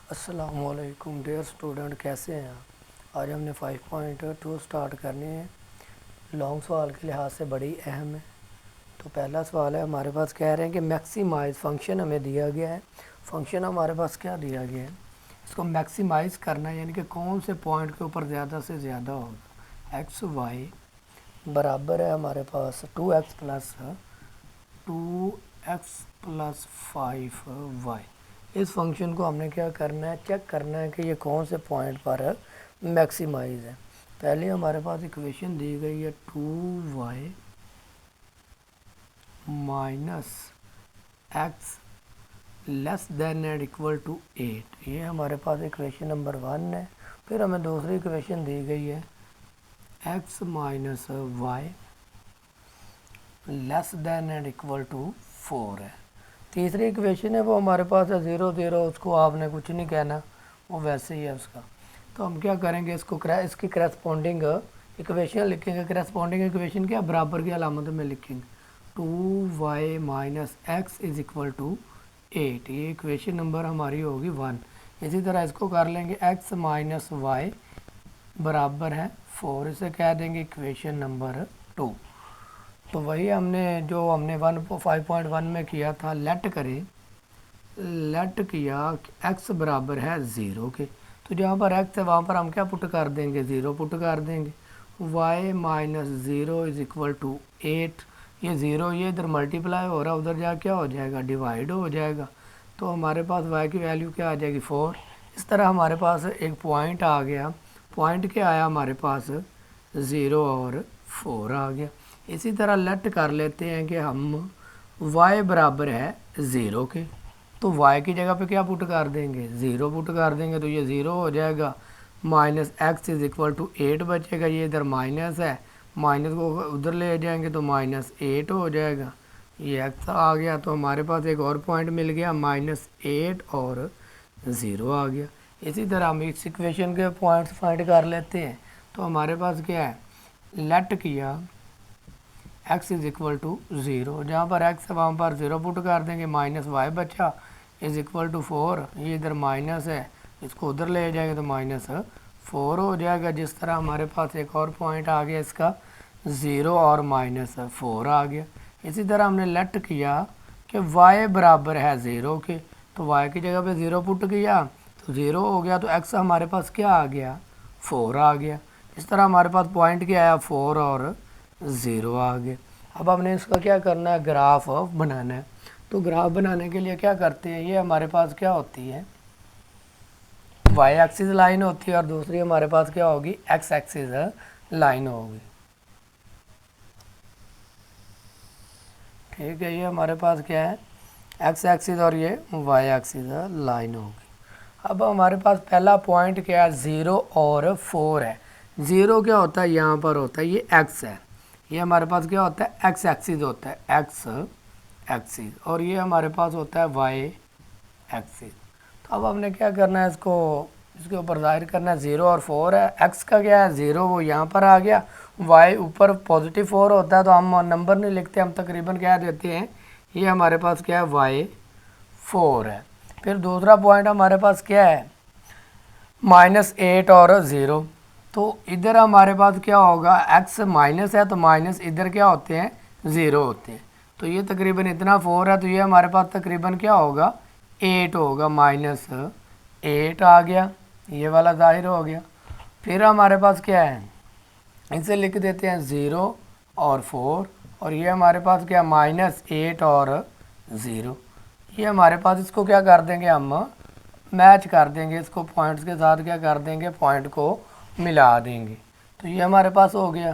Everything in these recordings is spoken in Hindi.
अस्सलामुअलैकुम डियर स्टूडेंट, कैसे हैं आप। आज हमने 5.2 स्टार्ट करनी है। लॉन्ग सवाल के लिहाज से बड़ी अहम है। तो पहला सवाल है, हमारे पास कह रहे हैं कि मैक्सिमाइज फंक्शन हमें दिया गया है। फंक्शन हमारे पास क्या दिया गया है, इसको मैक्सिमाइज करना है, यानी कि कौन से पॉइंट के ऊपर ज़्यादा से ज़्यादा होगा। एक्स वाई बराबर है हमारे पास 2x प्लस 5y। इस फंक्शन को हमने क्या करना है, चेक करना है कि ये कौन से पॉइंट पर मैक्सिमाइज है। पहले हमारे पास इक्वेशन दी गई है 2y minus x less than and equal to 8। ये हमारे पास इक्वेशन नंबर 1 है। फिर हमें दूसरी इक्वेशन दी गई है x minus y less than and equal to 4 है। तीसरी इक्वेशन है वो हमारे पास है 0 0, उसको आपने कुछ नहीं कहना, वो वैसे ही है उसका। तो हम क्या करेंगे, इसकी करस्पॉन्डिंग इक्वेशन लिखेंगे। करस्पॉन्डिंग इक्वेशन क्या, बराबर की अलामत में लिखेंगे 2y minus x is equal to 8। ये इक्वेशन नंबर हमारी होगी 1। इसी तरह इसको कर लेंगे x माइनस वाई बराबर है 4, इसे कह देंगे इक्वेशन नंबर 2। तो वही हमने 5.1 में किया था, लेट किया x बराबर है 0 के। तो जहाँ पर x है वहाँ पर हम क्या पुट कर देंगे, 0 पुट कर देंगे। y minus 0 is equal to 8। ये 0 ये इधर मल्टीप्लाई हो रहा है, उधर जा क्या हो जाएगा, डिवाइड हो जाएगा। तो हमारे पास y की वैल्यू क्या आ जाएगी, 4। इस तरह हमारे पास एक पॉइंट आ गया। पॉइंट क्या आया हमारे पास, 0 और 4 आ गया। इसी तरह लेट कर लेते हैं कि हम y बराबर है 0 के। तो y की जगह पे क्या पुट कर देंगे, 0 पुट कर देंगे। तो ये 0 हो जाएगा। Minus x is equal to 8 बचेगा। ये इधर माइनस है, माइनस को उधर ले जाएंगे तो माइनस 8 हो जाएगा। ये x आ गया। तो हमारे पास एक और पॉइंट मिल गया, -8 और 0 आ गया। इसी तरह हम इस इक्वेशन के पॉइंट्स फाइंड कर लेते हैं। तो हमारे पास क्या है, लेट किया x इज इक्वल टू 0, जहाँ पर x है वहाँ पर 0 पुट कर देंगे। माइनस वाई बचा इज इक्वल टू 4। ये इधर माइनस है, इसको उधर ले जाएंगे तो -4 हो जाएगा। जिस तरह हमारे पास एक और पॉइंट आ गया, इसका 0 और -4 आ गया। इसी तरह हमने लेट किया कि y बराबर है 0 के। तो y की जगह पे 0 पुट किया तो 0 हो गया। तो x हमारे पास क्या आ गया, 4 आ गया। इस तरह हमारे पास पॉइंट क्या आया, 4 और 0 आ गया। अब हमने इसका क्या करना है, ग्राफ बनाना है। तो ग्राफ बनाने के लिए क्या करते हैं, ये हमारे पास क्या होती है, वाई एक्सिस लाइन होती है और दूसरी हमारे पास क्या होगी, एक्स एक्सिस लाइन होगी। ठीक है, ये हमारे पास क्या है, एक्स एक्सिस और ये वाई एक्सिस लाइन होगी। अब हमारे पास पहला पॉइंट क्या है, 0 और 4 है। 0 क्या होता है, यहाँ पर होता है, ये एक्स है। ये हमारे पास क्या होता है, एक्स एक्सिस होता है, एक्स एक्सिस। और ये हमारे पास होता है वाई एक्सिस। तो अब हमने क्या करना है, इसके ऊपर जाहिर करना है। 0 और 4 है, एक्स का क्या है 0, वो यहाँ पर आ गया। वाई ऊपर पॉजिटिव 4 होता है तो हम नंबर नहीं लिखते, हम तकरीबन क्या देते हैं, ये हमारे पास क्या है, वाई 4 है। फिर दूसरा पॉइंट हमारे पास क्या है, -8 और 0। तो इधर हमारे पास क्या होगा, x माइनस है तो माइनस इधर क्या होते हैं, 0 होते हैं। तो ये तकरीबन इतना 4 है, तो ये हमारे पास तकरीबन क्या होगा, 8 होगा। -8 आ गया, ये वाला जाहिर हो गया। फिर हमारे पास क्या है, इसे लिख देते हैं 0 और 4। और ये हमारे पास क्या, -8 और 0। ये हमारे पास, इसको क्या कर देंगे, हम मैच कर देंगे, इसको पॉइंट्स के साथ क्या कर देंगे, पॉइंट को मिला देंगे। तो ये हमारे पास हो गया।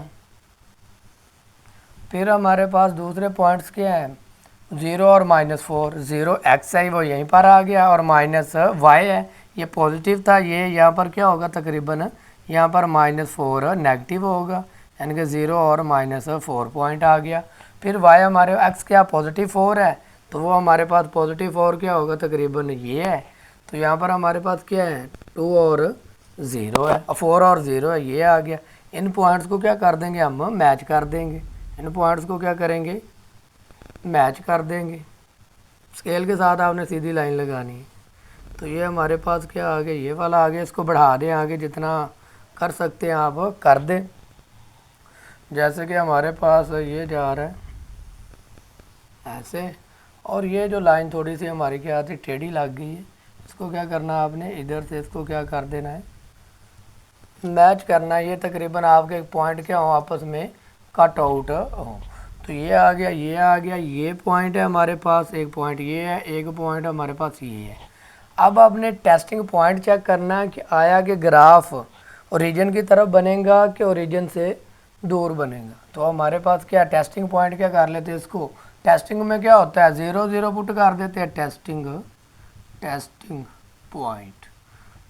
फिर हमारे पास दूसरे पॉइंट्स क्या हैं, 0 और -4। 0 एक्स है, वो यहीं पर आ गया, और -y है, ये पॉजिटिव था, ये यहाँ पर क्या होगा, तकरीबन यहाँ पर -4 नेगेटिव होगा, यानी कि 0 और -4 पॉइंट आ गया। फिर y हमारे x क्या पॉजिटिव 4 है, तो वो हमारे पास पॉजिटिव 4 क्या होगा, तकरीबन ये है। तो यहाँ पर हमारे पास क्या है, 2 और 0 है, 4 और 0 है, ये आ गया। इन पॉइंट्स को क्या कर देंगे, हम मैच कर देंगे। इन पॉइंट्स को क्या करेंगे, मैच कर देंगे। स्केल के साथ आपने सीधी लाइन लगानी है। तो ये हमारे पास क्या आ गया, ये वाला आ गया। इसको बढ़ा दें आगे, जितना कर सकते हैं आप कर दें। जैसे कि हमारे पास ये जा रहा है ऐसे, और ये जो लाइन थोड़ी सी हमारी क्या आती टेढ़ी लग गई है, इसको क्या करना है आपने, इधर से इसको क्या कर देना है, मैच करना है। ये तकरीबन आपके पॉइंट क्या हो, आपस में कट आउट हो। तो ये आ गया, ये आ गया, ये पॉइंट है हमारे पास, एक पॉइंट ये है, एक पॉइंट हमारे पास ये है। अब आपने टेस्टिंग पॉइंट चेक करना है कि आया कि ग्राफ ओरिजिन की तरफ बनेगा कि ओरिजिन से दूर बनेगा। तो हमारे पास क्या टेस्टिंग पॉइंट क्या कर लेते हैं, इसको टेस्टिंग में क्या होता है 0 0 पुट कर देते हैं। टेस्टिंग पॉइंट,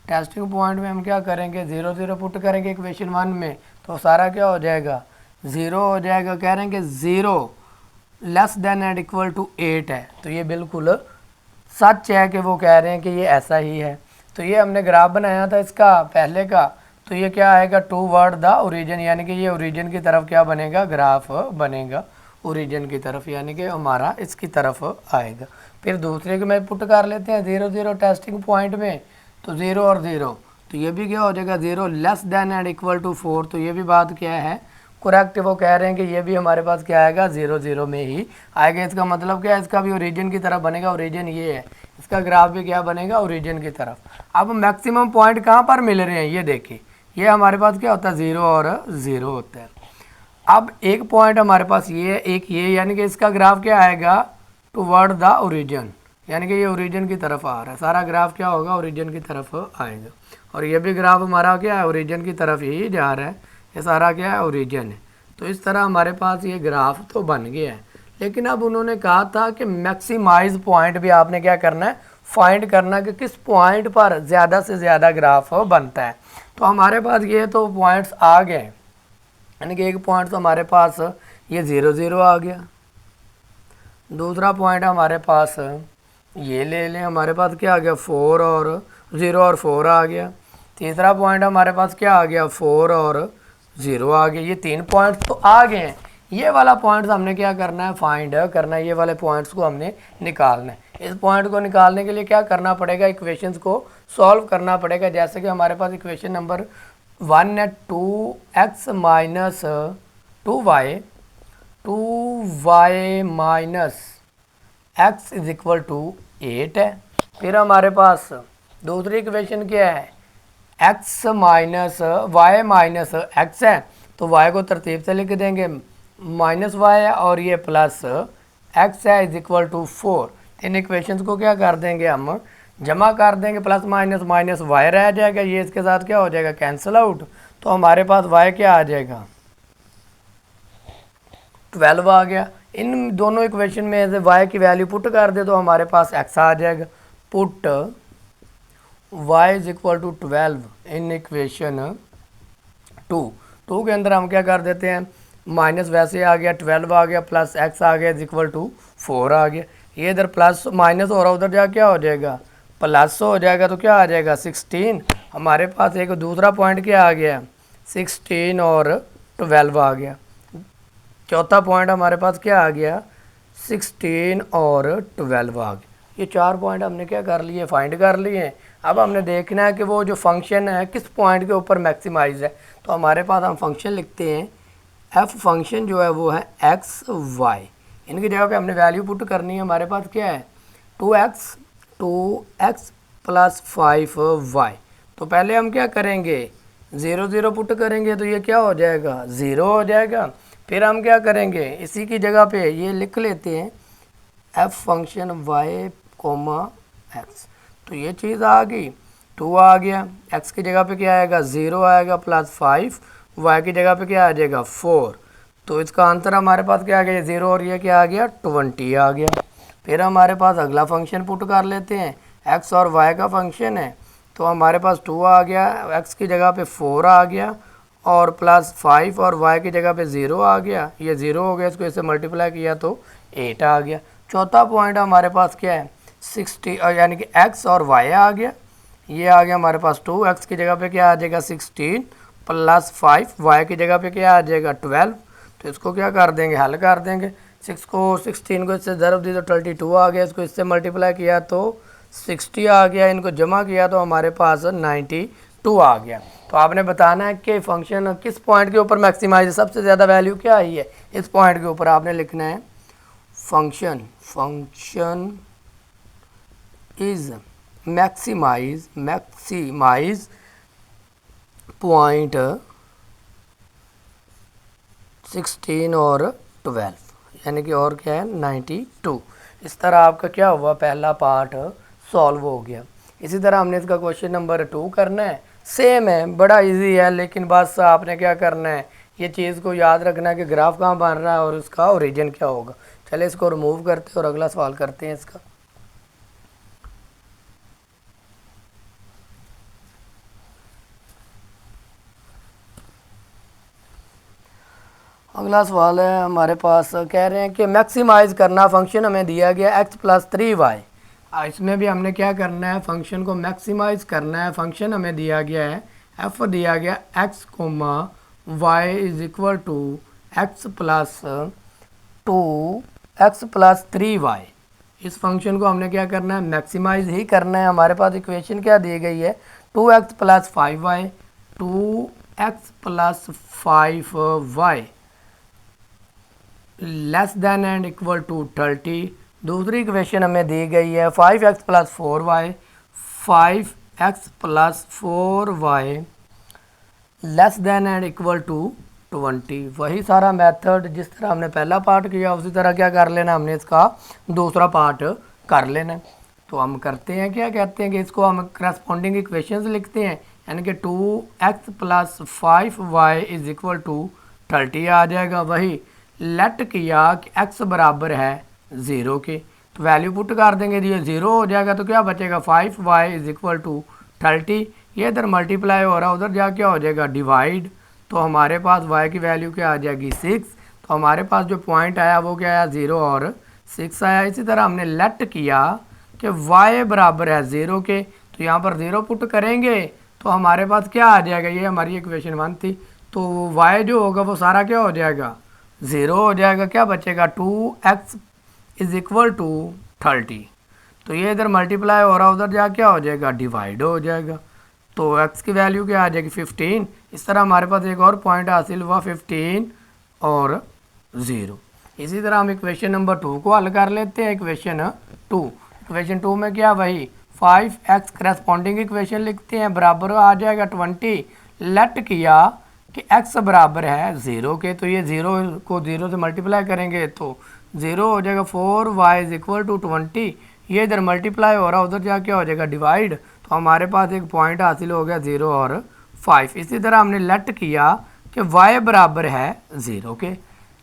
टेस्टिंग पॉइंट में हम क्या करेंगे 0 0 पुट करेंगे इक्वेशन 1 में, तो सारा क्या हो जाएगा 0 हो जाएगा। कह रहे हैं कि 0 less than and equal to 8 है, तो ये बिल्कुल सच है कि वो कह रहे हैं कि ये ऐसा ही है। तो ये हमने ग्राफ बनाया था इसका पहले का, तो ये क्या आएगा टूवर्ड द ओरिजिन, यानी कि ये ओरिजिन की तरफ क्या बनेगा, ग्राफ बनेगा ओरिजिन की तरफ, यानी कि हमारा इसकी तरफ आएगा। फिर दूसरे को मैं पुट कर लेते हैं 0 0 टेस्टिंग पॉइंट में, तो 0 और 0, तो ये भी क्या हो जाएगा 0 less than and equal to 4। तो ये भी बात क्या है करेक्ट, वो कह रहे हैं कि ये भी हमारे पास क्या आएगा 0 0 में ही आएगा। इसका मतलब क्या है, इसका भी ओरिजिन की तरफ बनेगा, ओरिजिन ये है, इसका ग्राफ भी क्या बनेगा ओरिजिन की तरफ। अब मैक्सिमम पॉइंट कहाँ पर मिल रहे हैं, ये देखिए, ये हमारे पास क्या होता है 0 और 0 होता है। अब एक पॉइंट हमारे पास ये है, एक ये, यानी कि इसका ग्राफ क्या आएगा टुवर्ड द ओरिजिन, यानी कि ये ओरिजिन की तरफ आ रहा है, सारा ग्राफ क्या होगा ओरिजिन की तरफ आएगा। और ये भी ग्राफ हमारा क्या है ओरिजिन की तरफ ही जा रहा है, ये सारा क्या है ओरिजिन है। तो इस तरह हमारे पास ये ग्राफ तो बन गया है। लेकिन अब उन्होंने कहा था कि मैक्सिमाइज पॉइंट भी आपने क्या करना है, फाइंड करना कि किस पॉइंट पर ज़्यादा से ज़्यादा ग्राफ बनता है। तो हमारे पास ये तो पॉइंट्स आ गए, यानी कि एक पॉइंट तो हमारे पास ये 0 0 आ गया, दूसरा पॉइंट हमारे पास ये ले लें, हमारे पास क्या आ गया 4 और 0 और 4 आ गया। तीसरा पॉइंट हमारे पास क्या आ गया 4 और 0 आ गया। ये 3 पॉइंट्स तो आ गए हैं, ये वाला पॉइंट्स हमने क्या करना है फाइंड करना है, ये वाले पॉइंट्स को हमने निकालना है। इस पॉइंट को निकालने के लिए क्या करना पड़ेगा, इक्वेशंस को सॉल्व करना पड़ेगा। जैसे कि हमारे पास इक्वेशन नंबर 1 है 2x minus 2y minus x is equal to 8 है। फिर हमारे पास दूसरी इक्वेशन क्या है x minus y minus x है, तो y को तरतीब से लिख देंगे माइनस वाई है, और ये प्लस x है इज इक्वल टू 4। इन इक्वेशंस को क्या कर देंगे हम जमा कर देंगे, प्लस माइनस माइनस y रह जाएगा, ये इसके साथ क्या हो जाएगा कैंसिल आउट। तो हमारे पास y क्या आ जाएगा 12 आ गया। इन दोनों इक्वेशन में से y की वैल्यू पुट कर दे तो हमारे पास x आ जाएगा। Put y is equal to 12 in equation 2 के अंदर हम क्या कर देते हैं माइनस वैसे आ गया 12 आ गया, प्लस x आ गया इज इक्वल टू 4 आ गया। ये इधर प्लस माइनस हो रहा उधर जा क्या हो जाएगा प्लस हो जाएगा, तो क्या आ जाएगा 16। हमारे पास एक दूसरा पॉइंट क्या आ गया 16 और 12 आ गया। चौथा पॉइंट हमारे पास क्या आ गया 16 और 12 आ गया। ये 4 पॉइंट हमने क्या कर लिए फाइंड कर लिए। अब हमने देखना है कि वो जो फंक्शन है किस पॉइंट के ऊपर मैक्सिमाइज है। तो हमारे पास हम फंक्शन लिखते हैं एफ फंक्शन जो है वो है एक्स वाई, इनकी जगह पे हमने वैल्यू पुट करनी है। हमारे पास क्या है 2x प्लस 5y। तो पहले हम क्या करेंगे 0 0 पुट करेंगे, तो ये क्या हो जाएगा 0 हो जाएगा। फिर हम क्या करेंगे इसी की जगह पे ये लिख लेते हैं F function y comma x, तो ये चीज़ आ गई 2 आ गया, x की जगह पे क्या आएगा 0 आएगा, प्लस 5 y की जगह पे क्या आ जाएगा 4। तो इसका आंसर हमारे पास क्या आ गया 0 और ये क्या आ गया 20 आ गया। फिर हमारे पास अगला फंक्शन पुट कर लेते हैं x और y का फंक्शन है, तो हमारे पास 2 आ गया, x की जगह पे 4 आ गया और प्लस 5 और y की जगह पे 0 आ गया, ये 0 हो गया, इसको इससे मल्टीप्लाई किया तो 8 आ गया। चौथा पॉइंट हमारे पास क्या है 60 यानी कि x और y आ गया, ये आ गया हमारे पास 2, x की जगह पे क्या आ जाएगा 16 प्लस 5 y की जगह पे क्या आ जाएगा 12। तो इसको क्या कर देंगे हल कर देंगे, 16 को इससे ज़रब दी तो 32 आ गया, इसको इससे मल्टीप्लाई किया तो 60 आ गया, इनको जमा किया तो हमारे पास 92 आ गया। तो आपने बताना है कि फंक्शन किस पॉइंट के ऊपर मैक्सिमाइज, सबसे ज़्यादा वैल्यू क्या आई है, इस पॉइंट के ऊपर आपने लिखना है फंक्शन इज मैक्सिमाइज पॉइंट 16 और 12, यानी कि और क्या है 92। इस तरह आपका क्या हुआ, पहला पार्ट सॉल्व हो गया। इसी तरह हमने इसका क्वेश्चन नंबर 2 करना है, सेम है, बड़ा इजी है, लेकिन बस आपने क्या करना है, ये चीज़ को याद रखना है कि ग्राफ कहाँ बन रहा है और उसका ओरिजिन क्या होगा। चले इसको रिमूव करते हैं और अगला सवाल करते हैं इसका। अगला सवाल है हमारे पास, कह रहे हैं कि मैक्सिमाइज़ करना, फंक्शन हमें दिया गया x+3y। इसमें भी हमने क्या करना है, फंक्शन को मैक्सिमाइज़ करना है। फंक्शन हमें दिया गया है, f दिया गया x, y is equal to x+2x+3y। इस फंक्शन को हमने क्या करना है, मैक्सिमाइज़ ही करना है। हमारे पास इक्वेशन क्या दी गई है, 2x+5y 2x+5y less than and equal to 30। दूसरी इक्वेशन हमें दी गई है 5x+4y 5x+4y less than and equal to 20। वही सारा मेथड जिस तरह हमने पहला पार्ट किया उसी तरह क्या कर लेना, हमने इसका दूसरा पार्ट कर लेना। तो हम करते हैं, क्या कहते हैं कि इसको हम करस्पॉन्डिंग इक्वेशंस लिखते हैं, यानी कि 2x+5y इज इक्वल टू 30 आ जाएगा। वही लेट किया कि x बराबर है 0 के, तो वैल्यू पुट कर देंगे, ये 0 हो जाएगा तो क्या बचेगा 5y इज इक्वल टू 30। ये इधर मल्टीप्लाई हो रहा है, उधर जा क्या हो जाएगा डिवाइड, तो हमारे पास y की वैल्यू क्या आ जाएगी 6। तो हमारे पास जो पॉइंट आया वो क्या आया 0 और 6 आया। इसी तरह हमने लेट किया कि y बराबर है 0 के, तो यहाँ पर 0 पुट करेंगे तो हमारे पास क्या आ जाएगा, ये हमारी इक्वेशन 1 थी, तो y जो होगा वो सारा क्या हो जाएगा 0 हो जाएगा। क्या बचेगा 2x इज इक्वल टू 30। तो ये इधर मल्टीप्लाई हो रहा है, उधर जा क्या हो जाएगा डिवाइड हो जाएगा, तो x की वैल्यू क्या आ जाएगी 15। इस तरह हमारे पास एक और पॉइंट हासिल हुआ 15 और 0। इसी तरह हम इक्वेशन नंबर 2 को हल कर लेते हैं। इक्वेशन 2 में क्या, वही 5x करस्पॉन्डिंग इक्वेशन लिखते हैं, बराबर आ जाएगा 20। लेट किया कि x बराबर है 0 के, तो ये 0 को 0 से मल्टीप्लाई करेंगे तो 0 हो जाएगा। 4y इज इक्वल टू 20, ये इधर मल्टीप्लाई हो रहा है, उधर जाके हो जाएगा डिवाइड, तो हमारे पास एक पॉइंट हासिल हो गया 0 और 5। इसी तरह हमने लेट किया कि y बराबर है 0 के,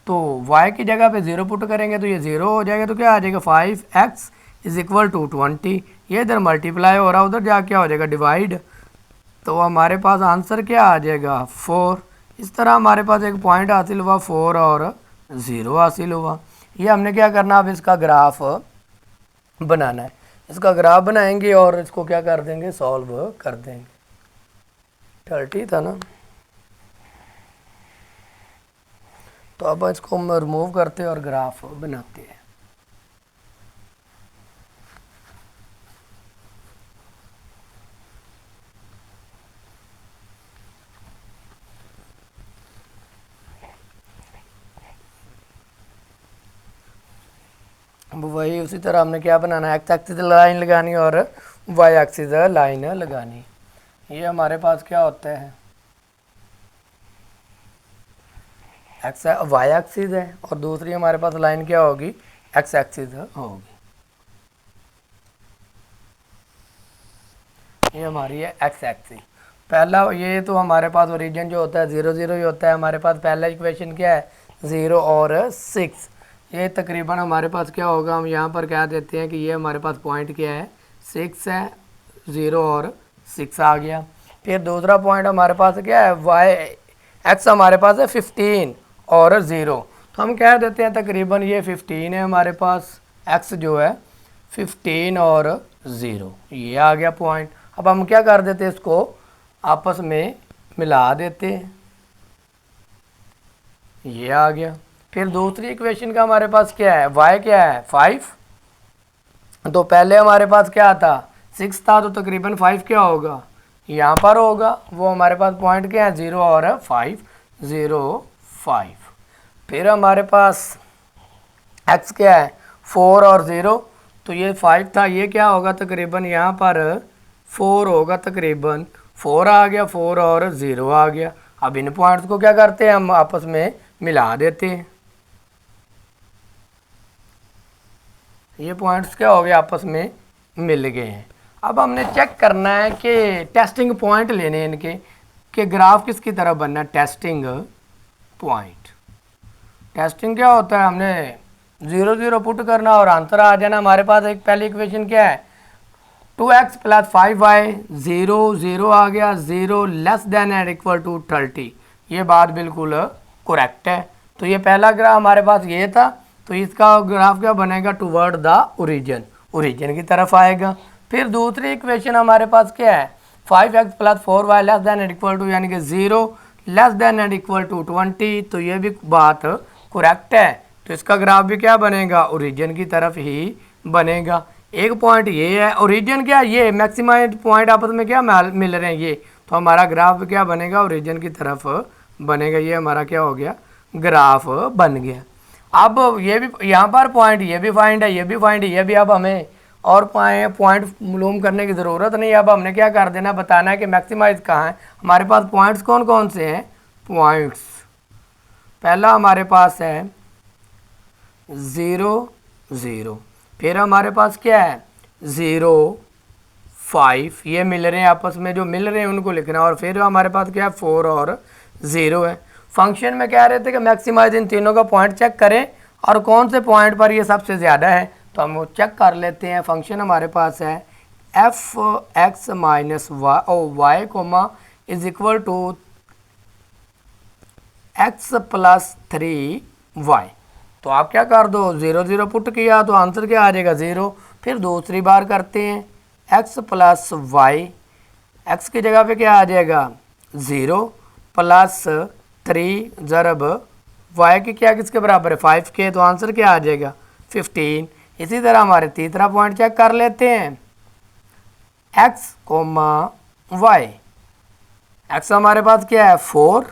तो y की जगह पे 0 पुट करेंगे तो ये 0 हो जाएगा, तो क्या आ जाएगा 5x इज इक्वल टू 20। ये इधर मल्टीप्लाई हो रहा है, उधर जा क्या हो जाएगा डिवाइड, तो हमारे पास आंसर क्या आ जाएगा 4। इस तरह हमारे पास एक पॉइंट हासिल हुआ 4 और 0 हासिल हुआ। ये हमने क्या करना, अब इसका ग्राफ बनाना है। इसका ग्राफ बनाएंगे और इसको क्या कर देंगे, सॉल्व कर देंगे। 30 था ना, तो अब इसको हम रिमूव करते हैं और ग्राफ बनाते हैं। वही उसी तरह हमने क्या बनाना है, एक्स एक्सिस लाइन लगानी और वाई एक्सिस लाइन लगानी। ये हमारे पास क्या होता है, एक्स वाई एक्सिस है और दूसरी हमारे पास लाइन क्या होगी, एक्स एक्सिस होगी। ये हमारी है एक्स एक्सिस। पहला ये तो हमारे पास ओरिजिन जो होता है 0 0 ही होता है। हमारे पास पहला इक्वेशन क्या है 0 और 6। ये तकरीबन हमारे पास क्या होगा, हम यहाँ पर कह देते हैं कि ये हमारे पास पॉइंट क्या है 6 है, 0 और 6 आ गया। फिर दूसरा पॉइंट हमारे पास क्या है, वाई एक्स हमारे पास है 15 और 0, तो हम कह देते हैं तकरीबन ये 15 है हमारे पास, एक्स जो है 15 और 0, ये आ गया पॉइंट। अब हम क्या कर देते हैं, इसको आपस में मिला देते हैं, ये आ गया। फिर दूसरी इक्वेशन का हमारे पास क्या है, y क्या है 5 तो पहले हमारे पास क्या था 6 था, तो तकरीबन 5 क्या होगा यहाँ पर होगा। वो हमारे पास पॉइंट क्या है 0 और 5, 0 5। फिर हमारे पास x क्या है 4 और 0, तो ये 5 था, ये क्या होगा तकरीबन यहाँ पर 4 होगा, तकरीबन 4 आ गया, 4 और 0 आ गया। अब इन पॉइंट्स को क्या करते हैं हम आपस में मिला देते हैं। ये पॉइंट्स क्या हो गए आपस में मिल गए हैं। अब हमने चेक करना है कि टेस्टिंग पॉइंट लेने हैं इनके कि ग्राफ किसकी तरफ बनना है। टेस्टिंग पॉइंट, टेस्टिंग क्या होता है, हमने 0 0 पुट करना और आंसर आ जाना। हमारे पास एक पहली इक्वेशन क्या है 2x + 5y, 0 0 आ गया, 0 less than and equal to 30। ये बात बिल्कुल करेक्ट है। तो ये पहला ग्राफ हमारे पास ये था, तो इसका ग्राफ क्या बनेगा टूवर्ड द ओरिजिन, ओरिजिन की तरफ आएगा। फिर दूसरी इक्वेशन हमारे पास क्या है 5x + 4y less than and equal to, यानी कि 0 less than and equal to 20। तो ये भी बात करेक्ट है। तो इसका ग्राफ भी क्या बनेगा ओरिजिन की तरफ ही बनेगा। एक पॉइंट ये है, ओरिजिन क्या ये मैक्सिमाइज पॉइंट आपस में क्या मिल रहे हैं ये, तो हमारा ग्राफ क्या बनेगा ओरिजिन की तरफ बनेगा। ये हमारा क्या हो गया ग्राफ बन गया। अब ये भी यहाँ पर पॉइंट ये भी फाइंड है, ये भी फाइंड है, ये भी। अब हमें और पॉइंट मालूम करने की ज़रूरत नहीं। अब हमने क्या कर देना, बताना है कि मैक्सिमाइज कहाँ है। हमारे पास पॉइंट्स कौन कौन से हैं, पॉइंट्स पहला हमारे पास है 0 0, फिर हमारे पास क्या है 0 5, ये मिल रहे हैं आपस में, जो मिल रहे हैं उनको लिखना है। और फिर हमारे पास क्या है 4 और 0 है। फंक्शन में कह रहे थे कि मैक्सिमाइज इन तीनों का पॉइंट चेक करें और कौन से पॉइंट पर ये सबसे ज़्यादा है, तो हम वो चेक कर लेते हैं। फंक्शन हमारे पास है f(x - y) is equal to x + 3y। तो आप क्या कर दो 0 0 पुट किया तो आंसर क्या आ जाएगा 0। फिर दूसरी बार करते हैं x + y, x की जगह पे क्या आ जाएगा 0 + 3 ज़रब y की क्या किसके बराबर है 5 के, तो आंसर क्या आ जाएगा 15। इसी तरह हमारे तीसरा पॉइंट चेक कर लेते हैं x, y। x हमारे पास क्या है 4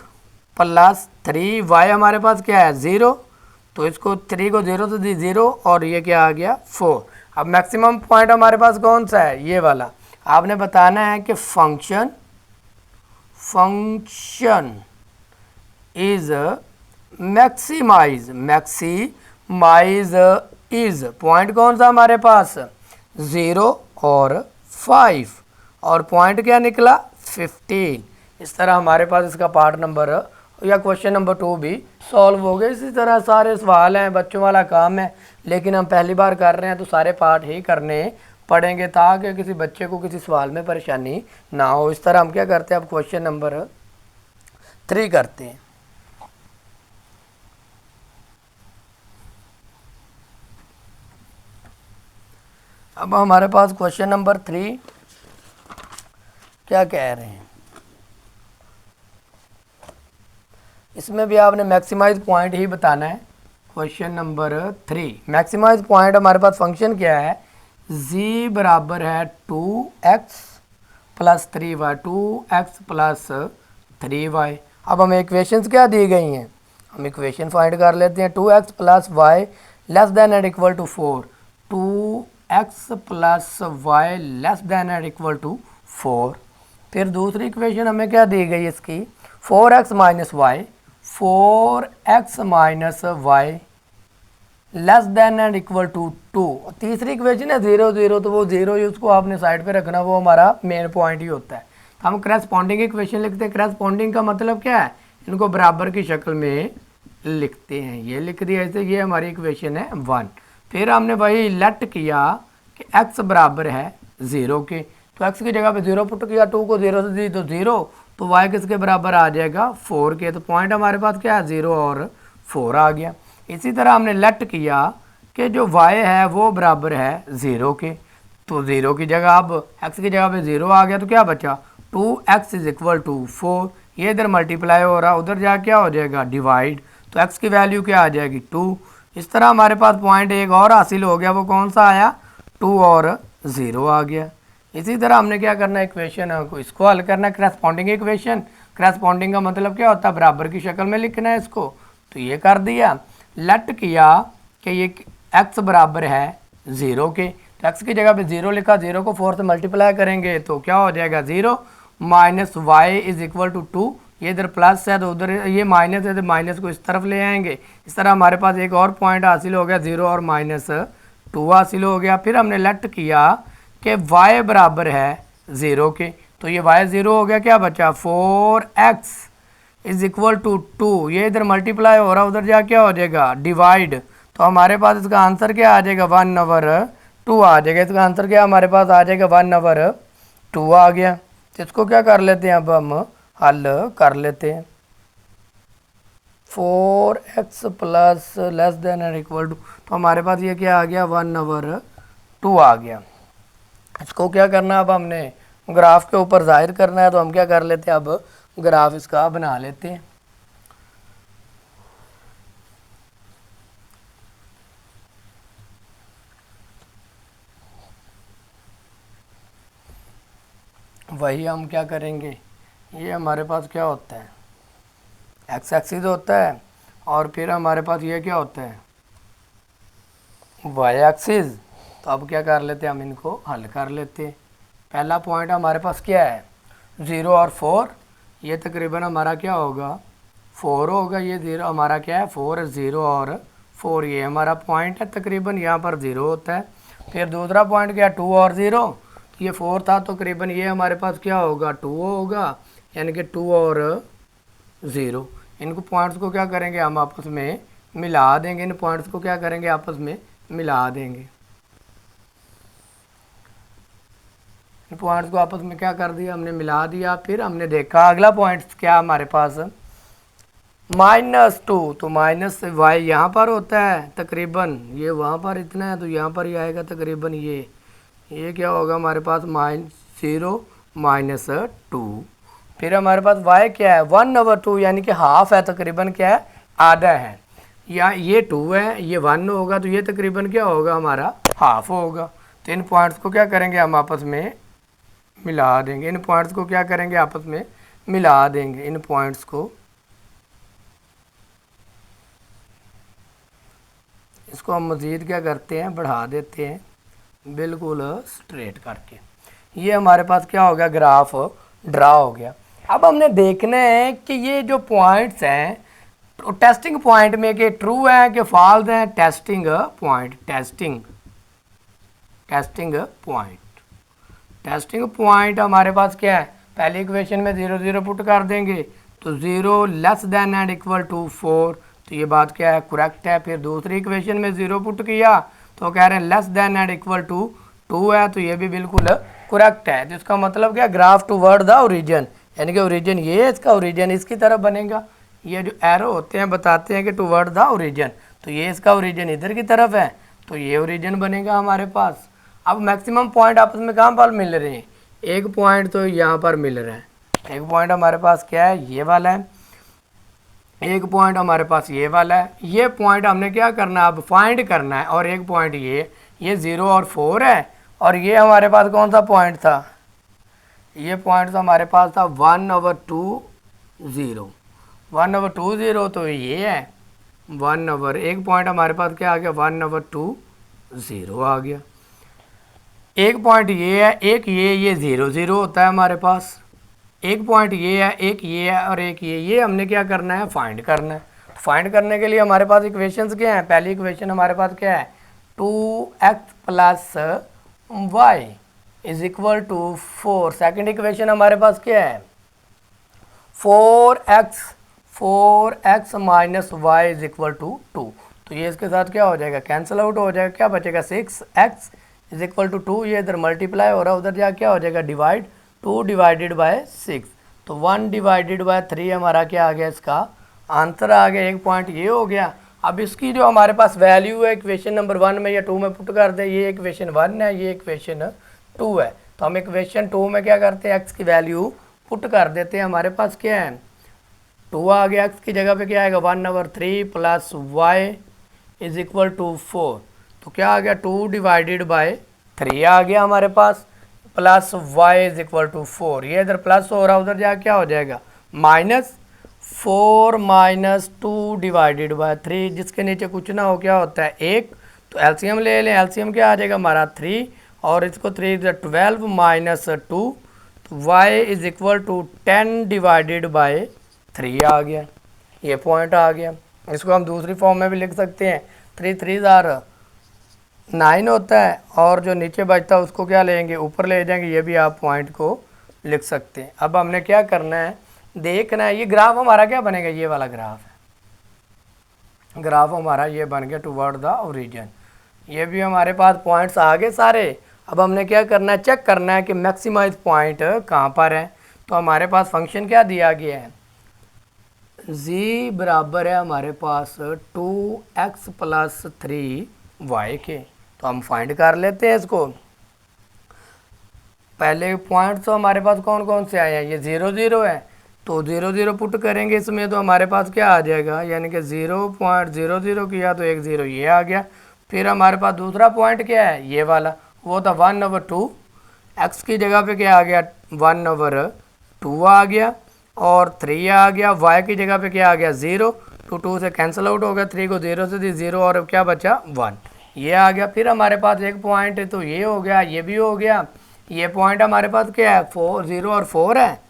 + 3, y हमारे पास क्या है 0, तो इसको 3 को 0 से दी 0 और ये क्या आ गया 4। अब मैक्सिमम पॉइंट हमारे पास कौन सा है ये वाला। आपने बताना है कि function is maximise is point कौन सा हमारे पास 0 और 5 और पॉइंट क्या निकला 15। इस तरह हमारे पास इसका पार्ट नंबर या क्वेश्चन नंबर 2 भी सॉल्व हो गए। इसी तरह सारे सवाल हैं, बच्चों वाला काम है, लेकिन हम पहली बार कर रहे हैं तो सारे पार्ट ही करने पड़ेंगे ताकि किसी बच्चे को किसी सवाल में परेशानी ना हो। इस तरह हम क्या करते हैं अब क्वेश्चन नंबर 3 करते हैं। अब हमारे पास क्वेश्चन नंबर 3 क्या कह रहे हैं, इसमें भी आपने मैक्सिमाइज पॉइंट ही बताना है। क्वेश्चन नंबर 3 मैक्सिमाइज पॉइंट हमारे पास फंक्शन क्या है z बराबर है 2x + 3y, 2x + 3y। अब हमें इक्वेशंस क्या दी गई हैं, हम इक्वेशन फाइंड कर लेते हैं। 2x + y less than and equal to 4, 2x + y less than and equal to 4। फिर दूसरी इक्वेशन हमें क्या दी गई इसकी 4x - y, 4x - y less than and equal to 2। तीसरी इक्वेशन है 0 0, तो वो 0 ही उसको आपने साइड पे रखना, वो हमारा मेन पॉइंट ही होता है। हम करेस्पॉन्डिंग इक्वेशन लिखते हैं। करेस्पॉन्डिंग का मतलब क्या है, इनको बराबर की शक्ल में लिखते हैं। ये लिख दिया ऐसे, ये हमारी इक्वेशन है 1। फिर हमने वही लेट किया कि x बराबर है 0 के, तो x की जगह पे 0 पुट किया, 2 को 0 से दी तो 0, तो y किसके बराबर आ जाएगा 4 के। तो पॉइंट हमारे पास क्या है 0 और 4 आ गया। इसी तरह हमने लेट किया कि जो y है वो बराबर है 0 के, तो 0 की जगह अब x की जगह पे 0 आ गया, तो क्या बचा 2x = 4। ये इधर मल्टीप्लाई हो रहा, उधर जा क्या हो जाएगा डिवाइड, तो x की वैल्यू क्या आ जाएगी 2। इस तरह हमारे पास पॉइंट एक और हासिल हो गया, वो कौन सा आया 2 और 0 आ गया। इसी तरह हमने क्या करना है, इक्वेशन इसको हल करना है, करस्पॉन्डिंग इक्वेशन। करस्पॉन्डिंग का मतलब क्या होता है, बराबर की शक्ल में लिखना है इसको। तो ये कर दिया, लेट किया कि ये x बराबर है 0 के, तो x की जगह पे 0 लिखा, 0 को 4 से मल्टीप्लाई करेंगे तो क्या हो जाएगा 0 minus y is equal to 2। ये इधर प्लस है तो उधर ये माइनस है, तो माइनस को इस तरफ ले आएंगे। इस तरह हमारे पास एक और पॉइंट हासिल हो गया, 0 और -2 हासिल हो गया। फिर हमने लेट किया कि y बराबर है 0 के, तो ये y 0 हो गया, क्या बचा 4x इज इक्वल टू 2। ये इधर मल्टीप्लाई हो रहा, उधर जा क्या हो जाएगा डिवाइड, तो हमारे पास इसका आंसर क्या आ जाएगा 1/2 आ जाएगा। इसका आंसर क्या हमारे पास आ जाएगा 1/2 आ गया। तो इसको क्या कर लेते हैं, अब हम हल कर लेते हैं। 4x प्लस लेस देन और इक्वल टू, तो हमारे पास ये क्या आ गया 1/2 आ गया। इसको क्या करना है, अब हमने ग्राफ के ऊपर जाहिर करना है, तो हम क्या कर लेते हैं, अब ग्राफ इसका बना लेते हैं। वही हम क्या करेंगे, ये हमारे पास क्या होता है एक्स एक्सिस होता है, और फिर हमारे पास ये क्या होता है वाई एक्सिस। तो अब क्या कर लेते हैं, हम इनको हल कर लेते हैं। पहला पॉइंट हमारे पास क्या है 0 और 4, ये तकरीबन हमारा क्या होगा 4 होगा। ये 0 हमारा क्या है 4 0 और 4, ये हमारा पॉइंट है, तकरीबन यहाँ पर 0 होता है। फिर दूसरा पॉइंट क्या 2 और 0, तो ये 4 था, तो तकरीबन ये हमारे पास क्या होगा 2 होगा, यानी कि 2 और 0। इनको पॉइंट्स को क्या करेंगे, हम आपस में मिला देंगे। इन पॉइंट्स को क्या करेंगे, आपस में मिला देंगे। इन पॉइंट्स को आपस में क्या कर दिया, हमने मिला दिया। फिर हमने देखा अगला पॉइंट क्या हमारे पास -2, तो माइनस वाई यहाँ पर होता है तकरीबन, ये वहाँ पर इतना है, तो यहाँ पर ही आएगा तकरीबन ये क्या होगा हमारे पास -0 -2। फिर हमारे पास y क्या है 1/2, यानी कि हाफ है, तकरीबन क्या है आधा है। या ये 2 है, ये 1 होगा, तो ये तकरीबन क्या होगा हमारा हाफ होगा। तो इन पॉइंट्स को क्या करेंगे, हम आपस में मिला देंगे। इन पॉइंट्स को क्या करेंगे, आपस में मिला देंगे। इन पॉइंट्स को इसको हम मज़ीद क्या करते हैं बढ़ा देते हैं, बिल्कुल स्ट्रेट करके। ये हमारे पास क्या हो गया ग्राफ ड्रा हो गया। अब हमने देखना है कि ये जो पॉइंट्स हैं तो टेस्टिंग पॉइंट में कि ट्रू है कि फॉल्स है। टेस्टिंग पॉइंट टेस्टिंग पॉइंट हमारे पास क्या है, पहली इक्वेशन में 0 0 पुट कर देंगे, तो 0 less than and equal to 4, तो ये बात क्या है करेक्ट है। फिर दूसरी इक्वेशन में 0 पुट किया तो कह रहे हैं less than and equal to 2 है, तो ये भी बिल्कुल करेक्ट है। तो इसका मतलब क्या ग्राफ टूवर्ड द ओरिजिन, यानी कि ओरिजिन ये है, इसका ओरिजिन इसकी तरफ बनेगा। ये जो एरो होते हैं बताते हैं कि टूवर्ड द ओरिजिन, तो ये इसका ओरिजिन इधर की तरफ है, तो ये ओरिजिन बनेगा हमारे पास। अब मैक्सिमम पॉइंट आपस में कहाँ पर मिल रहे हैं, एक पॉइंट तो यहाँ पर मिल रहा है। एक पॉइंट हमारे पास क्या है ये वाला है, एक पॉइंट हमारे पास ये वाला है। ये पॉइंट हमने क्या करना है अब फाइंड करना है। और एक पॉइंट ये 0 और 4 है, और ये हमारे पास कौन सा पॉइंट था, ये पॉइंट तो हमारे पास था 1/2 0 1/2 0, तो ये है 1/, एक पॉइंट हमारे पास क्या आ गया 1/2 0 आ गया। एक पॉइंट ये है, एक ये 0 0 होता है हमारे पास। एक पॉइंट ये है, एक ये है, और एक ये हमने क्या करना है फाइंड करना है। फाइंड करने के लिए हमारे पास इक्वेशंस क्या हैं, पहली इक्वेशन हमारे पास क्या है 2x plus Y is equal to 4। Second equation हमारे पास क्या है 4x minus y is equal to 2, तो ये इसके साथ क्या हो जाएगा कैंसिल आउट हो जाएगा, क्या बचेगा 6x इज इक्वल टू 2। ये इधर मल्टीप्लाई हो रहा है, उधर जा क्या हो जाएगा डिवाइड, 2 डिवाइडेड बाय 6, तो 1 डिवाइडेड बाय 3 हमारा क्या आ गया इसका आंसर आ गया। एक पॉइंट ये हो गया। अब इसकी जो हमारे पास वैल्यू है इक्वेशन नंबर 1 में या 2 में पुट कर दे, ये इक्वेशन 1 है, ये इक्वेशन 2 है, तो हम इक्वेशन 2 में क्या करते हैं x की वैल्यू पुट कर देते हैं। हमारे पास क्या है 2 आ गया, x की जगह पे क्या आएगा 1/3 plus Y is equal to 4, तो क्या आ गया 2 डिवाइडेड बाय 3 आ गया हमारे पास, plus Y is equal to 4, ये इधर प्लस हो रहा है, उधर जाके क्या हो जाएगा -4 माइनस 2 डिवाइडेड बाय 3, जिसके नीचे कुछ ना हो क्या होता है 1, तो एलसीएम ले लें, एलसीएम क्या आ जाएगा हमारा 3, और इसको 3 12 माइनस 2, तो y is equal to 10 divided by 3 आ गया, ये पॉइंट आ गया। इसको हम दूसरी फॉर्म में भी लिख सकते हैं, 3 3 9 होता है, और जो नीचे बचता है उसको क्या लेंगे ऊपर ले जाएंगे, ये भी आप पॉइंट को लिख सकते हैं। अब हमने क्या करना है, देखना है ये ग्राफ हमारा क्या बनेगा, ये वाला ग्राफ है, ग्राफ हमारा ये बन गया टुवर्ड द ओरिजिन, ये भी हमारे पास पॉइंट्स आ गए सारे। अब हमने क्या करना है, चेक करना है कि मैक्सिमाइज पॉइंट कहाँ पर है, तो हमारे पास फंक्शन क्या दिया गया है, z बराबर है हमारे पास 2x प्लस 3y के, तो हम फाइंड कर लेते हैं इसको। पहले पॉइंट तो हमारे पास कौन कौन से आए हैं, ये 0 0 है, तो 0 0 पुट करेंगे इसमें, तो हमारे पास क्या आ जाएगा, यानी कि 0.00 किया तो 1 0 ये आ गया। फिर हमारे पास दूसरा पॉइंट क्या है, ये वाला, वो था 1/2, x की जगह पे क्या आ गया 1/2 आ गया, और 3 आ गया, y की जगह पे क्या आ गया 0, तो 2 से कैंसिल आउट हो गया, 3 को 0 से दी 0, और अब क्या बचा 1, ये आ गया। फिर हमारे पास एक पॉइंट है, तो ये हो गया, ये भी हो गया, ये पॉइंट हमारे पास क्या है 4 0 और 4 है,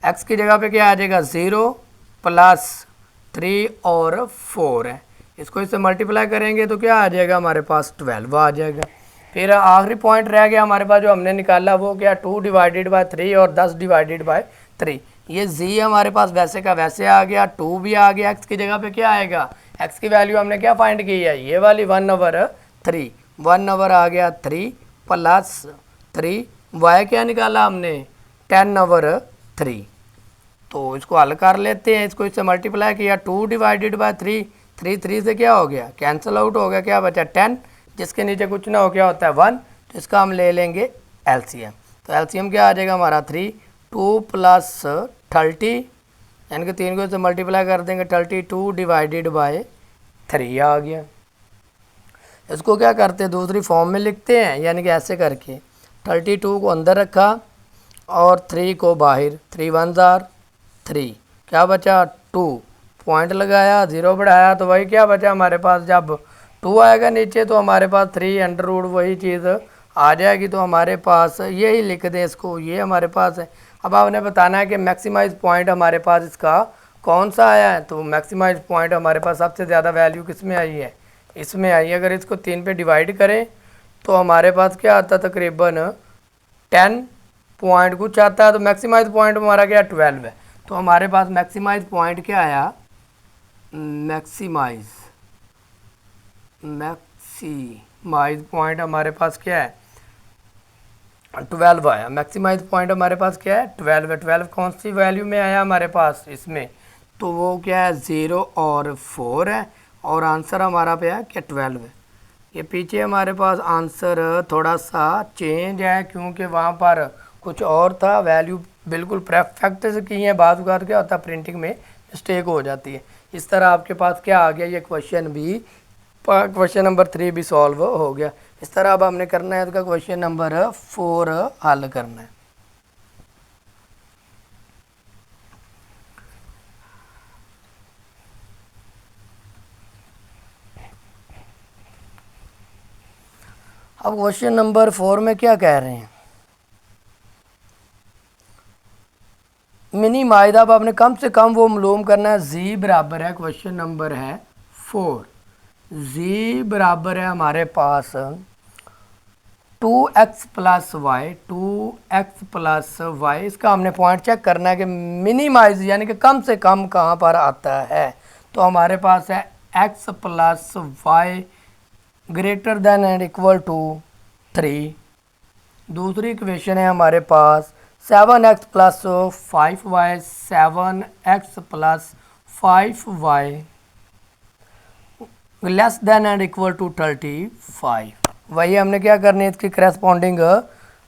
x की जगह पे क्या आ जाएगा 0 प्लस 3 और 4 है, इसको इससे मल्टीप्लाई करेंगे तो क्या आ जाएगा हमारे पास 12 आ जाएगा। फिर आखिरी पॉइंट रह गया हमारे पास जो हमने निकाला, वो क्या 2 डिवाइडेड बाय 3 और 10 डिवाइडेड बाय 3, ये z हमारे पास वैसे का वैसे आ गया, 2 भी आ गया, x की जगह पे क्या आएगा, x की वैल्यू हमने क्या फाइंड की है, ये वाली 1/3, 1 आ गया 3 प्लस 3, y क्या निकाला हमने 10/3, तो इसको हल कर लेते हैं, इसको इससे मल्टीप्लाई किया, 2 डिवाइडेड बाय 3, 3 से क्या हो गया कैंसिल आउट हो गया, क्या बचा 10, जिसके नीचे कुछ ना हो क्या होता है 1, तो इसका हम ले लेंगे एलसीएम, तो एलसीएम क्या आ जाएगा हमारा 3, 2 प्लस 30, यानी कि 3 को इससे मल्टीप्लाई कर देंगे 32 डिवाइडेड बाय 3 आ गया। इसको क्या करते हैं दूसरी फॉर्म में लिखते हैं, यानी कि ऐसे करके 32 को अंदर रखा और 3 को बाहर, 3 1 3, क्या बचा 2, पॉइंट लगाया 0 बढ़ाया, तो वही क्या बचा हमारे पास, जब 2 आएगा नीचे तो हमारे पास 3 वही चीज़ आ जाएगी, तो हमारे पास यही लिख दें इसको, ये हमारे पास है। अब आपने बताना है कि मैक्सिमाइज पॉइंट हमारे पास इसका कौन सा आया है, तो मैक्सिमाइज पॉइंट हमारे पास सबसे ज़्यादा वैल्यू किस में आई है, इसमें आई है। अगर इसको 3 पे डिवाइड करें तो हमारे पास क्या आता है, तकरीबन 10 पॉइंट कुछ आता है, तो मैक्सिमाइज पॉइंट हमारा क्या 12 है, तो हमारे पास मैक्सिमाइज पॉइंट क्या आया, मैक्सिमाइज पॉइंट हमारे पास क्या है 12 आया, मैक्सिमाइज पॉइंट हमारे पास क्या है 12 है। 12 कौन सी वैल्यू में आया हमारे पास इसमें, तो वो क्या है 0 और 4 है, और आंसर हमारा पे है क्या 12 है। ये पीछे हमारे पास आंसर थोड़ा सा चेंज है, क्योंकि वहाँ पर कुछ और था, वैल्यू बिल्कुल परफेक्ट से की है, बाद बात क्या होता है प्रिंटिंग में मिस्टेक हो जाती है। इस तरह आपके पास क्या आ गया, ये क्वेश्चन नंबर 3 भी सॉल्व हो गया। इस तरह अब हमने करना है इसका क्वेश्चन नंबर 4 हल करना है। अब क्वेश्चन नंबर 4 में क्या कह रहे हैं, मिनिमाइज, अब आपने कम से कम वो मालूम करना है, z बराबर है, क्वेश्चन नंबर है 4, z बराबर है हमारे पास 2x plus y, 2x plus y, इसका हमने पॉइंट चेक करना है कि मिनिमाइज यानी कि कम से कम कहाँ पर आता है, तो हमारे पास है x plus y greater than and equal to 3। दूसरी इक्वेशन है हमारे पास 7x plus 5y, 7x plus 5y less than and equal to 35। वही हमने क्या करनी है, इसकी करस्पॉन्डिंग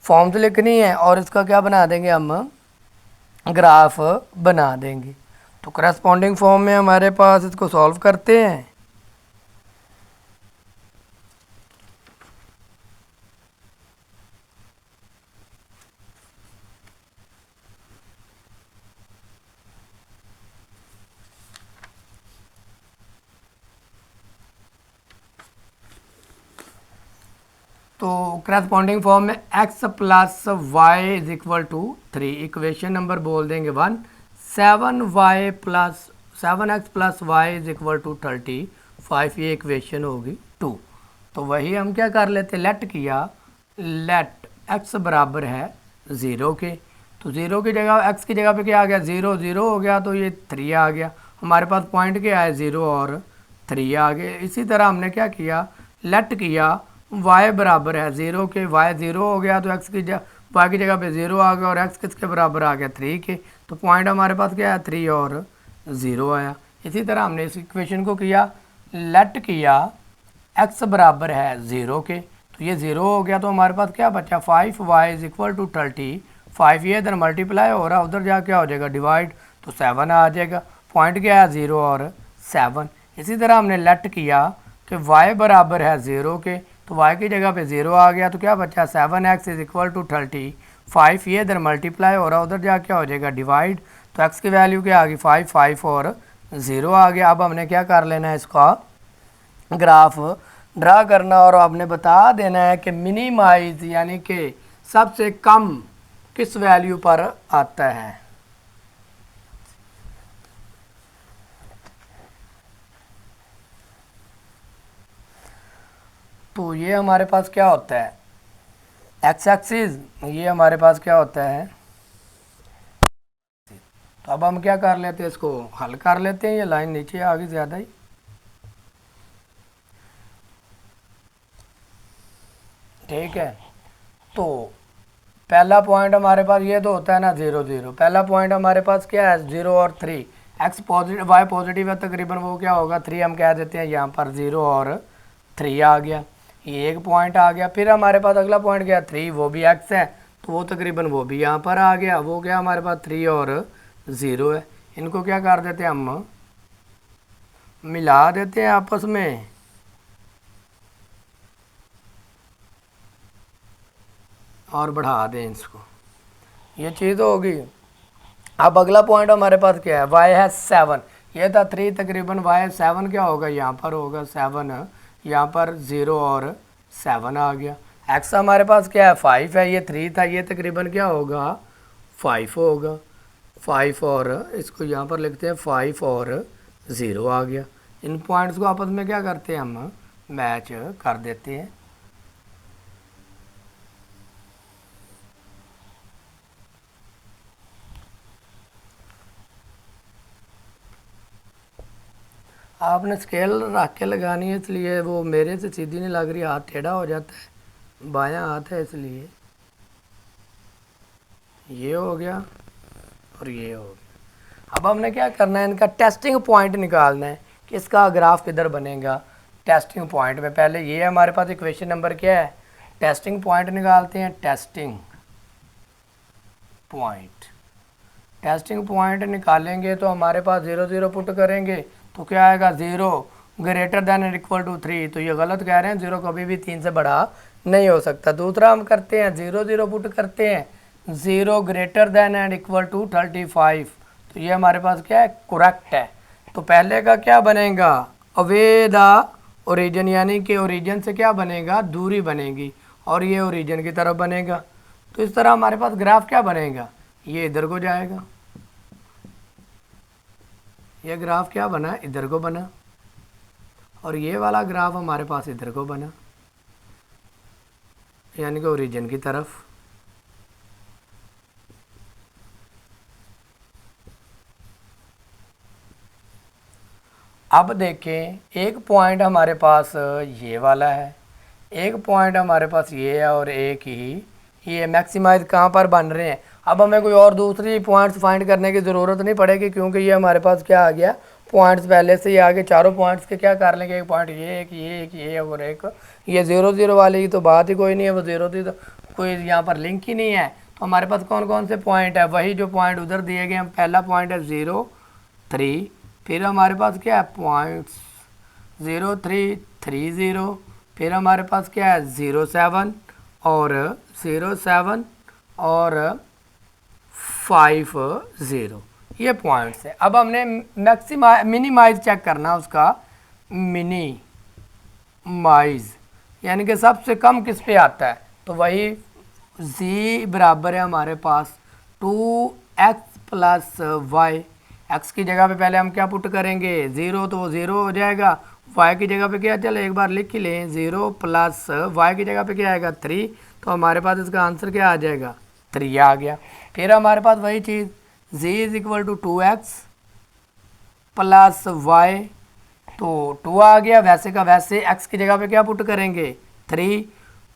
फॉर्म्स लिखनी है, और इसका क्या बना देंगे हम, ग्राफ बना देंगे। तो करस्पॉन्डिंग फॉर्म में हमारे पास इसको सॉल्व करते हैं। तो करस्पॉन्डिंग फॉर्म में x plus Y is equal to 3, equation number बोल देंगे 1, 7x plus Y is equal to 35, ये इक्वेशन होगी 2। तो वही हम क्या कर लेते, लेट किया, लेट x बराबर है 0 के, तो 0 की जगह x की जगह पे क्या आ गया, 0 0 हो गया, तो ये 3 आ गया, हमारे पास पॉइंट क्या है 0 और 3 आ गए। इसी तरह हमने क्या किया, लेट किया y बराबर है 0 के, y 0 हो गया तो x की y की जगह पे 0 आ गया और x किसके बराबर आ गया 3 के, तो पॉइंट हमारे पास क्या है 3 और 0 आया। इसी तरह हमने इस इक्वेशन को किया, लेट किया x बराबर है 0 के, तो ये 0 हो गया, तो हमारे पास क्या बचा 5y इज इक्वल टू 35, ये इधर मल्टीप्लाई हो रहा है, उधर जा क्या हो जाएगा डिवाइड, तो 7 आ जाएगा, पॉइंट क्या है 0 और 7। इसी तरह हमने लेट किया कि y बराबर है 0 के, तो y की जगह पे 0 आ गया, तो क्या बचा 7x इज इक्वल टू 35, ये इधर मल्टीप्लाई हो रहा है, उधर जा क्या हो जाएगा डिवाइड, तो x की वैल्यू क्या आ गई 5 और 0 आ गया। अब हमने क्या कर लेना है, इसका ग्राफ ड्रा करना और आपने बता देना है कि मिनिमाइज यानी कि सबसे कम किस वैल्यू पर आता है। तो ये हमारे पास क्या होता है एक्स एक्सिस, ये हमारे पास क्या होता है, तो अब हम क्या कर लेते हैं, इसको हल कर लेते हैं, ये लाइन नीचे आ गई ज़्यादा ही, ठीक है। तो पहला पॉइंट हमारे पास ये तो होता है ना 0 0, पहला पॉइंट हमारे पास क्या है 0 और 3, एक्स पॉजिटिव वाई पॉजिटिव है तकरीबन, वो क्या होगा 3 हम कह देते हैं, यहाँ पर 0 और 3 आ गया, ये एक पॉइंट आ गया। फिर हमारे पास अगला पॉइंट गया 3, वो भी एक्स है, तो वो तकरीबन वो भी यहाँ पर आ गया, वो क्या हमारे पास 3 और 0 है, इनको क्या कर देते हैं हम मिला देते हैं आपस में, और बढ़ा दें इसको, ये चीज़ होगी। अब अगला पॉइंट हमारे पास क्या है, y है 7, ये था 3 तकरीबन, y है 7 क्या होगा यहाँ पर होगा 7, यहाँ पर 0 और 7 आ गया। x हमारे पास क्या है 5 है, ये 3 था, ये तकरीबन क्या होगा 5 होगा, 5 और इसको यहाँ पर लिखते हैं 5 और 0 आ गया। इन पॉइंट्स को आपस में क्या करते हैं हम मैच कर देते हैं। आपने स्केल रख के लगानी है, इसलिए वो मेरे से सीधी नहीं लग रही, हाथ टेढ़ा हो जाता है, बायां हाथ है इसलिए। ये हो गया और ये हो गया। अब हमने क्या करना है, इनका टेस्टिंग पॉइंट निकालना है कि इसका ग्राफ किधर बनेगा। टेस्टिंग पॉइंट में पहले ये हमारे पास इक्वेशन नंबर क्या है, टेस्टिंग पॉइंट निकालते हैं, टेस्टिंग पॉइंट। टेस्टिंग पॉइंट निकालेंगे तो हमारे पास 0 0 पुट करेंगे तो क्या आएगा 0 greater than and equal to 3, तो ये गलत कह रहे हैं, 0 कभी भी 3 से बड़ा नहीं हो सकता। दूसरा हम करते हैं 0 0 पुट करते हैं, 0 greater than and equal to 35, तो ये हमारे पास क्या है करेक्ट है। तो पहले का क्या बनेगा अवे द ओरिजिन, यानी कि ओरिजिन से क्या बनेगा दूरी बनेगी, और ये ओरिजिन की तरफ बनेगा। तो इस तरह हमारे पास ग्राफ क्या बनेगा, ये इधर को जाएगा, ये ग्राफ क्या बना इधर को बना, और ये वाला ग्राफ हमारे पास इधर को बना, यानी कि ओरिजिन की तरफ। अब देखें एक पॉइंट हमारे पास ये वाला है, एक पॉइंट हमारे पास ये है, और एक ही ये मैक्सिमाइज कहाँ पर बन रहे हैं। अब हमें कोई और दूसरी पॉइंट्स फाइंड करने की ज़रूरत नहीं पड़ेगी, क्योंकि ये हमारे पास क्या आ गया पॉइंट्स पहले से ही आगे, चारों पॉइंट्स के क्या कर लेंगे, एक पॉइंट ये एक ये एक ये और एक ये 0 0 वाले की तो बात ही कोई नहीं है, वो 0 थी तो कोई यहाँ पर लिंक ही नहीं है। तो हमारे पास कौन कौन से पॉइंट है, वही जो पॉइंट उधर दिए गए हैं। पहला पॉइंट है 0 3, फिर हमारे पास क्या है पॉइंट्स 0 3 3 0, फिर हमारे पास क्या है 0 7 और 0 7 और 5 0, ये पॉइंट्स है। अब हमने मिनिमाइज चेक करना उसका, मिनिमाइज यानी कि सबसे कम किस पे आता है, तो वही z बराबर है हमारे पास 2x प्लस वाई। एक्स की जगह पे पहले हम क्या पुट करेंगे, 0, तो वो 0 हो जाएगा। y की जगह पे क्या, चलो एक बार लिख ही लें, 0 प्लस वाई की जगह पे क्या आएगा 3, तो हमारे पास इसका आंसर क्या आ जाएगा 3 आ गया। फिर हमारे पास वही चीज़ z is equal to 2x plus y, तो 2 आ गया। वैसे का वैसे x की जगह पे क्या पुट करेंगे 3,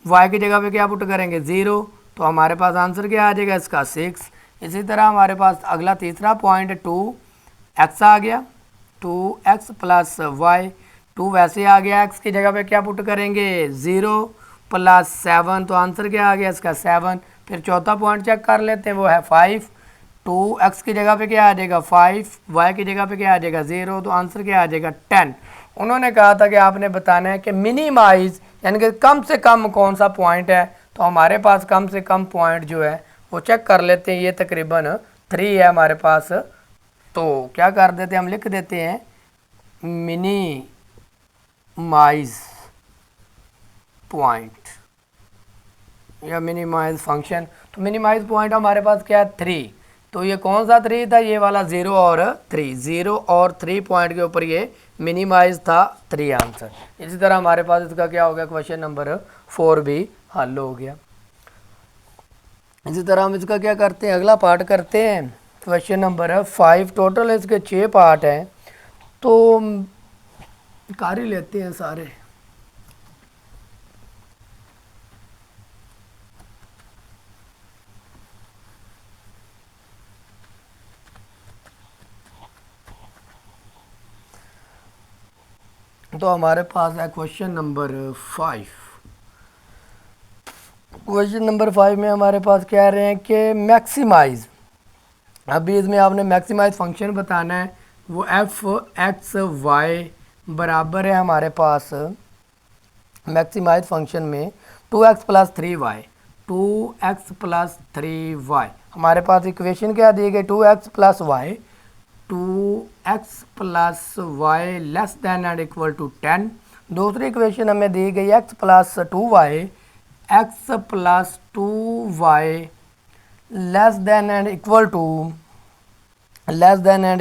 y की जगह पे क्या पुट करेंगे 0, तो हमारे पास आंसर क्या आ जाएगा इसका 6। इसी तरह हमारे पास अगला तीसरा पॉइंट 2x आ गया, 2x प्लस वाई, 2 वैसे आ गया, x की जगह पे क्या पुट करेंगे 0 प्लस 7, तो आंसर क्या आ गया इसका 7। फिर चौथा पॉइंट चेक कर लेते हैं, वो है 5, 2x की जगह पे क्या आ जाएगा 5, y की जगह पे क्या आ जाएगा 0, तो आंसर क्या आ जाएगा 10। उन्होंने कहा था कि आपने बताना है कि मिनिमाइज यानी कि कम से कम कौन सा पॉइंट है, तो हमारे पास कम से कम पॉइंट जो है वो चेक कर लेते हैं। ये तकरीबन 3 है हमारे पास, तो क्या कर देते हैं हम लिख देते हैं मिनिमाइज पॉइंट या मिनिमाइज फंक्शन। तो मिनिमाइज पॉइंट हमारे पास क्या है 3, तो ये कौन सा 3 था, ये वाला 0 और 3, 0 और 3 पॉइंट के ऊपर ये मिनिमाइज था 3 आंसर। इसी तरह हमारे पास इसका क्या हो गया, क्वेश्चन नंबर 4 भी हल हो गया। इसी तरह हम इसका क्या करते हैं, अगला पार्ट करते हैं, क्वेश्चन नंबर 5। टोटल इसके 6 पार्ट हैं, तो कर ही लेते हैं सारे। तो हमारे पास है क्वेश्चन नंबर 5। क्वेश्चन नंबर 5 में हमारे पास कह रहे हैं कि मैक्सिमाइज, अभी इसमें आपने मैक्सिमाइज फंक्शन बताना है, वो एफ एक्स वाई बराबर है हमारे पास मैक्सिमाइज फंक्शन में 2x plus 3y, 2x plus 3y। हमारे पास इक्वेशन क्या दी गई 2x plus y, 2x plus y less than and equal to 10। दूसरी इक्वेशन हमें दी गई x plus 2y, x plus 2y less than and equal to 14, less than and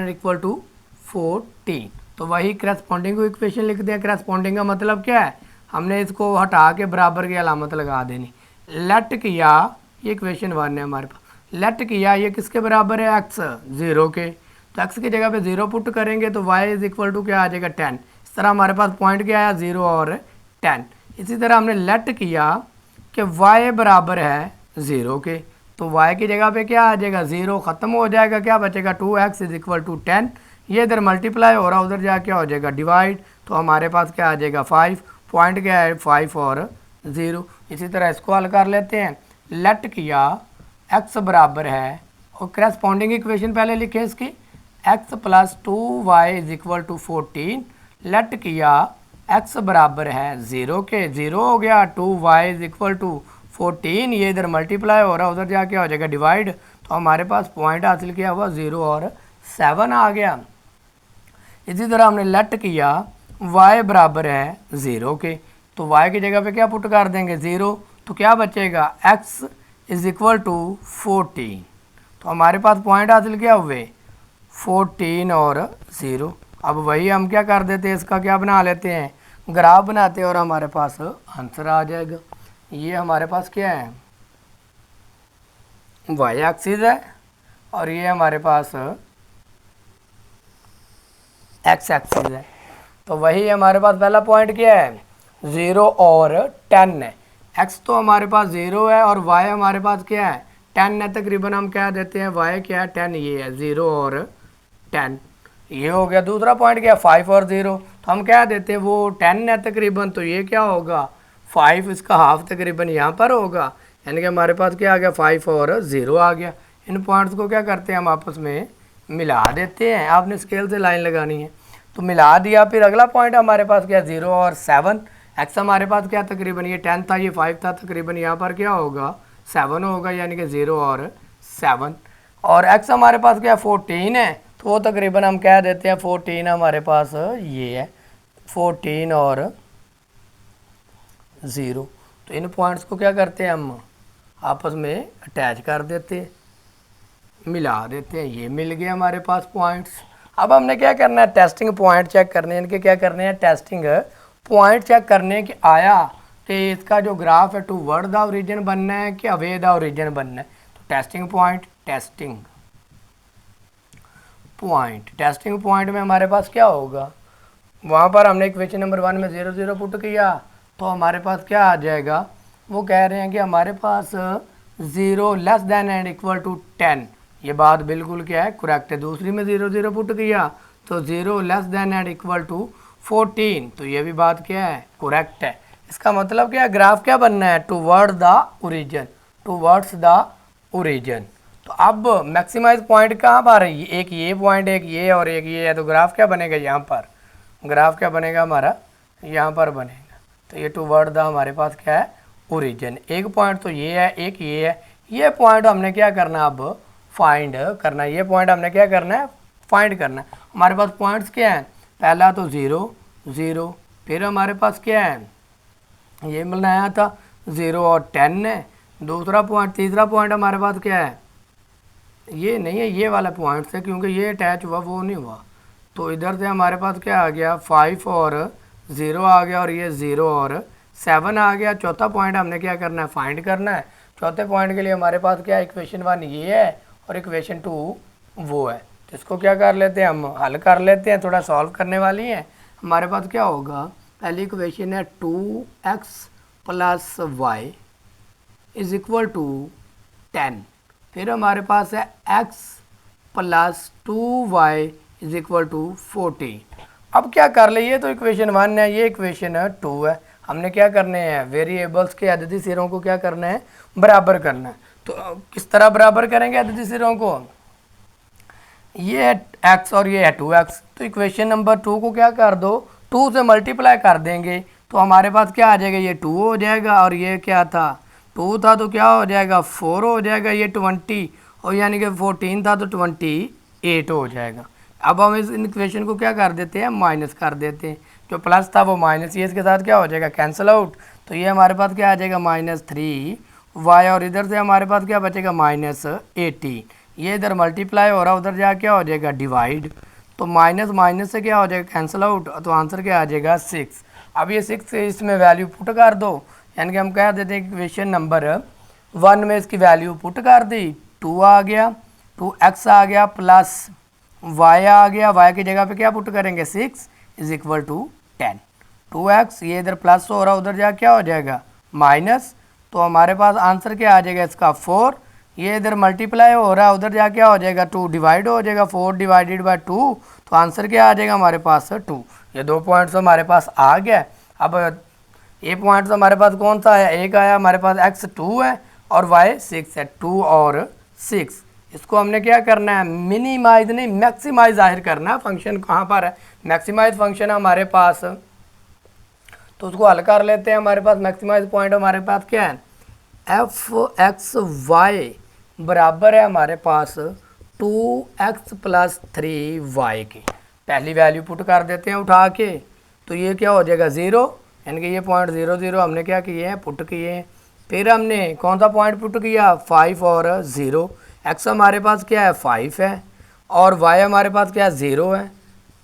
equal to 14। तो वही करस्पॉन्डिंग को इक्वेशन लिख दिया। करस्पॉन्डिंग का मतलब क्या है, हमने इसको हटा के बराबर की अलामत लगा देनी। लेट किया, ये इक्वेशन 1 है हमारे पास, लेट किया ये किसके बराबर है x 0 के, तो x की जगह पे 0 पुट करेंगे तो y इज इक्वल टू क्या आ जाएगा 10। इस तरह हमारे पास पॉइंट क्या आया 0 और 10। इसी तरह हमने लेट किया कि y बराबर है 0 के, तो y की जगह पे क्या आ जाएगा 0 ख़त्म हो जाएगा, क्या बचेगा 2x इज इक्वल टू 10। ये इधर मल्टीप्लाई हो रहा है, उधर जा क्या हो जाएगा डिवाइड, तो हमारे पास क्या आ जाएगा 5। पॉइंट क्या है 5 और 0। इसी तरह इसको हल कर लेते हैं। लेट किया x बराबर है, और करस्पॉन्डिंग इक्वेशन पहले लिखे इसकी, x plus 2y is equal to 14। Let किया x बराबर है 0 के, 0 हो गया, 2y इज इक्वल टू 14, ये इधर मल्टीप्लाई हो रहा है, उधर जाके हो जाएगा डिवाइड, तो हमारे पास पॉइंट हासिल किया हुआ 0 और 7 आ गया। इसी तरह हमने लेट किया y बराबर है 0 के, तो y की जगह पे क्या पुट कर देंगे 0, तो क्या बचेगा x इज इक्वल टू 14। तो हमारे पास पॉइंट हासिल क्या हुए 14 और 0। अब वही हम क्या कर देते हैं, इसका क्या बना लेते हैं, ग्राफ बनाते हैं, और हमारे पास आंसर आ जाएगा। ये हमारे पास क्या है y एक्सिस है, और ये हमारे पास x एक्सिस है। तो वही हमारे पास पहला पॉइंट क्या है 0 और 10 है। x तो हमारे पास 0 है और y हमारे पास क्या है 10 है, तकरीबन हम क्या देते हैं y क्या है 10, ये है 0 और 10, ये हो गया। दूसरा पॉइंट क्या है 5 और 0, तो हम क्या देते हैं वो 10 है तकरीबन, तो ये क्या होगा 5, इसका हाफ तकरीबन यहाँ पर होगा, यानी कि हमारे पास क्या आ गया 5 और 0 आ गया। इन पॉइंट्स को क्या करते हैं हम आपस में मिला देते हैं, आपने स्केल से लाइन लगानी है, तो मिला दिया। फिर अगला पॉइंट हमारे पास क्या 0 और 7, एक्स हमारे पास क्या तकरीबन ये 10 था, ये 5 था, तकरीबन यहाँ पर क्या होगा 7 होगा, यानी कि 0 और 7। और एक्स हमारे पास क्या 14 है, तो वो तकरीबन हम कह देते हैं 14 हमारे पास ये है, 14 और 0। तो इन पॉइंट्स को क्या करते हैं हम आपस में अटैच कर देते हैं, मिला देते हैं। ये मिल गए हमारे पास पॉइंट्स। अब हमने क्या करना है, टेस्टिंग पॉइंट चेक करने हैं। इनके क्या करने हैं, टेस्टिंग पॉइंट चेक करने कि आया कि इसका जो ग्राफ है टूवर्ड द ओरिजिन बनना है कि अवे द ओरिजिन बनना है। तो टेस्टिंग पॉइंट में हमारे पास क्या होगा, वहाँ पर हमने इक्वेशन नंबर 1 में 0 0 पुट किया तो हमारे पास क्या आ जाएगा, वो कह रहे हैं कि हमारे पास 0 less than and equal to 10। ये बात बिल्कुल क्या है, करेक्ट है। दूसरी में 0 0 पुट किया तो 0 less than and equal to 14। तो ये भी बात क्या है, करेक्ट है। इसका मतलब क्या है, ग्राफ क्या बनना है, टूवर्ड्स द ओरिजिन। तो अब मैक्सिमाइज पॉइंट कहाँ पर है, एक ये पॉइंट, एक ये और एक ये है। तो ग्राफ क्या बनेगा, यहाँ पर ग्राफ क्या बनेगा हमारा, यहाँ पर बनेगा। तो ये टूवर्ड द हमारे पास क्या है, ओरिजिन। एक पॉइंट तो ये है, एक ये है। ये पॉइंट हमने क्या करना, अब फाइंड करना है। ये पॉइंट हमने क्या करना है, फाइंड करना है। हमारे पास पॉइंट्स क्या हैं, पहला तो 0 0, फिर हमारे पास क्या है, ये बनाया था 0 और 10 है। दूसरा पॉइंट, तीसरा पॉइंट हमारे पास क्या है, ये नहीं है, ये वाला पॉइंट है, क्योंकि ये अटैच हुआ वो नहीं हुआ। तो इधर से हमारे पास क्या आ गया, 5 और 0 आ गया, और ये 0 और 7 आ गया। चौथा पॉइंट हमने क्या करना है, फाइंड करना है। चौथे पॉइंट के लिए हमारे पास क्या है, इक्वेशन 1 ये है और इक्वेशन 2 वो है। तो इसको क्या कर लेते हैं, हम हल कर लेते हैं, थोड़ा सॉल्व करने वाली है। हमारे पास क्या होगा, पहली इक्वेशन है 2x plus Y is equal to 10। फिर हमारे पास है x plus 2y is equal to 14। अब क्या कर ले, ये तो इक्वेशन 1 है, ये इक्वेशन 2 है। हमने क्या करने हैं, वेरिएबल्स के अददी सिरों को क्या करना है, बराबर करना है। तो किस तरह बराबर करेंगे अददी सिरों को, ये है x और ये है 2x। तो इक्वेशन नंबर 2 को क्या कर दो, 2 से मल्टीप्लाई कर देंगे तो हमारे पास क्या आ जाएगा, ये 2 हो जाएगा, और ये क्या था, 2 था तो क्या हो जाएगा, 4 हो जाएगा। ये 20 और यानी कि 14 था तो 28 हो जाएगा। अब हम इस इक्वेशन को क्या कर देते हैं, माइनस कर देते हैं। जो प्लस था वो माइनस, ये इसके साथ क्या हो जाएगा, कैंसिल आउट। तो ये हमारे पास क्या आ जाएगा, -3y, और इधर से हमारे पास क्या बचेगा, -18। ये इधर मल्टीप्लाई हो रहा है, उधर जा क्या हो जाएगा, डिवाइड। तो माइनस माइनस से क्या हो जाएगा, कैंसिल आउट। तो आंसर क्या आ जाएगा, 6। अब ये 6 इसमें वैल्यू पुट कर दो, यानी कि हम कह देते हैं इक्वेशन नंबर 1 में इसकी वैल्यू पुट कर दी। 2 आ गया, 2x आ गया, प्लस y आ गया। y की जगह पे क्या पुट करेंगे, 6 इज इक्वल टू 10। 2x ये इधर प्लस हो रहा है, उधर जा क्या हो जाएगा, माइनस। तो हमारे पास आंसर क्या आ जाएगा इसका, 4। ये इधर मल्टीप्लाई हो रहा है, उधर जा क्या हो जाएगा, 2 डिवाइड हो जाएगा, 4 डिवाइडेड बाय 2। तो आंसर क्या आ जाएगा हमारे पास, 2। ये 2 पॉइंट्स हमारे पास आ गया। अब ये पॉइंट्स हमारे पास कौन सा है, एक आया हमारे पास x 2 है और y 6 है। 2 और 6 इसको हमने क्या करना है, मिनिमाइज नहीं मैक्सिमाइज जाहिर करना है। फंक्शन कहाँ पर है, मैक्सिमाइज फंक्शन है हमारे पास, तो उसको हल कर लेते हैं। हमारे पास मैक्सिमाइज पॉइंट हमारे पास क्या है, f(x, y) बराबर है हमारे पास 2x प्लस 3y की। पहली वैल्यू पुट कर देते हैं उठा के, तो ये क्या हो जाएगा, 0, यानी कि ये पॉइंट 0 0 हमने क्या किए हैं, पुट किए हैं। फिर हमने कौन सा पॉइंट पुट किया, 5 और 0। x हमारे पास क्या है, 5 है, और y हमारे पास क्या है, 0 है।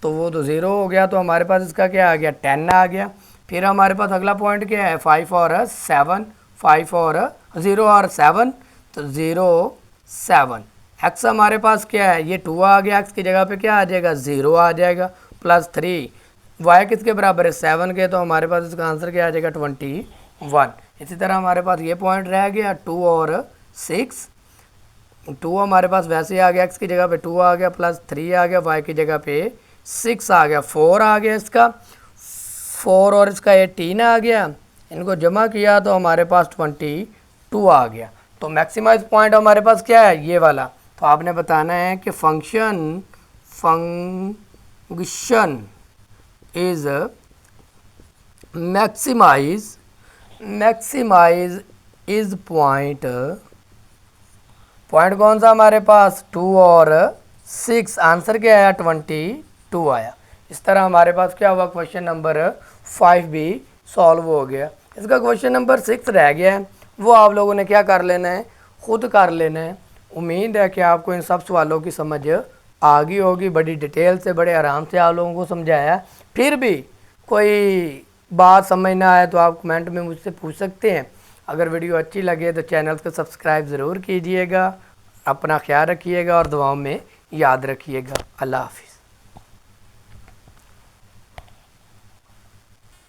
तो वो तो 0 हो गया, तो हमारे पास इसका क्या आ गया, 10 आ गया। फिर हमारे पास अगला पॉइंट क्या है, 5 और 7, 5 और 0 और 7, तो 0 7। x हमारे पास क्या है, ये 2 आ गया, x की जगह पे क्या आ जाएगा, 0 आ जाएगा, प्लस 3। y किसके बराबर है, 7 के, तो हमारे पास इसका आंसर क्या आ जाएगा, 21। इसी तरह हमारे पास ये पॉइंट रह गया 2 और 6। 2 हमारे पास वैसे आ गया, x की जगह पे 2 आ गया, प्लस 3 आ गया, y की जगह पे 6 आ गया, 4 आ गया इसका, 4 और इसका 18 आ गया। इनको जमा किया तो हमारे पास 22 आ गया। तो मैक्सिमाइज पॉइंट हमारे पास क्या है, ये वाला। तो आपने बताना है कि function is maximise is point कौन सा हमारे पास, 2 और 6। आंसर क्या आया, 22 आया। इस तरह हमारे पास क्या हुआ, क्वेश्चन नंबर 5 भी सॉल्व हो गया। इसका क्वेश्चन नंबर 6 रह गया है, वो आप लोगों ने क्या कर लेना है, ख़ुद कर लेना है। उम्मीद है कि आपको इन सब सवालों की समझ आ गई होगी, बड़ी डिटेल से बड़े आराम से आप लोगों को समझाया। फिर भी कोई बात समझ ना आए तो आप कमेंट में मुझसे पूछ सकते हैं। अगर वीडियो अच्छी लगे तो चैनल को सब्सक्राइब ज़रूर कीजिएगा। अपना ख्याल रखिएगा और दुआओं में याद रखिएगा। अल्लाह हाफिज़।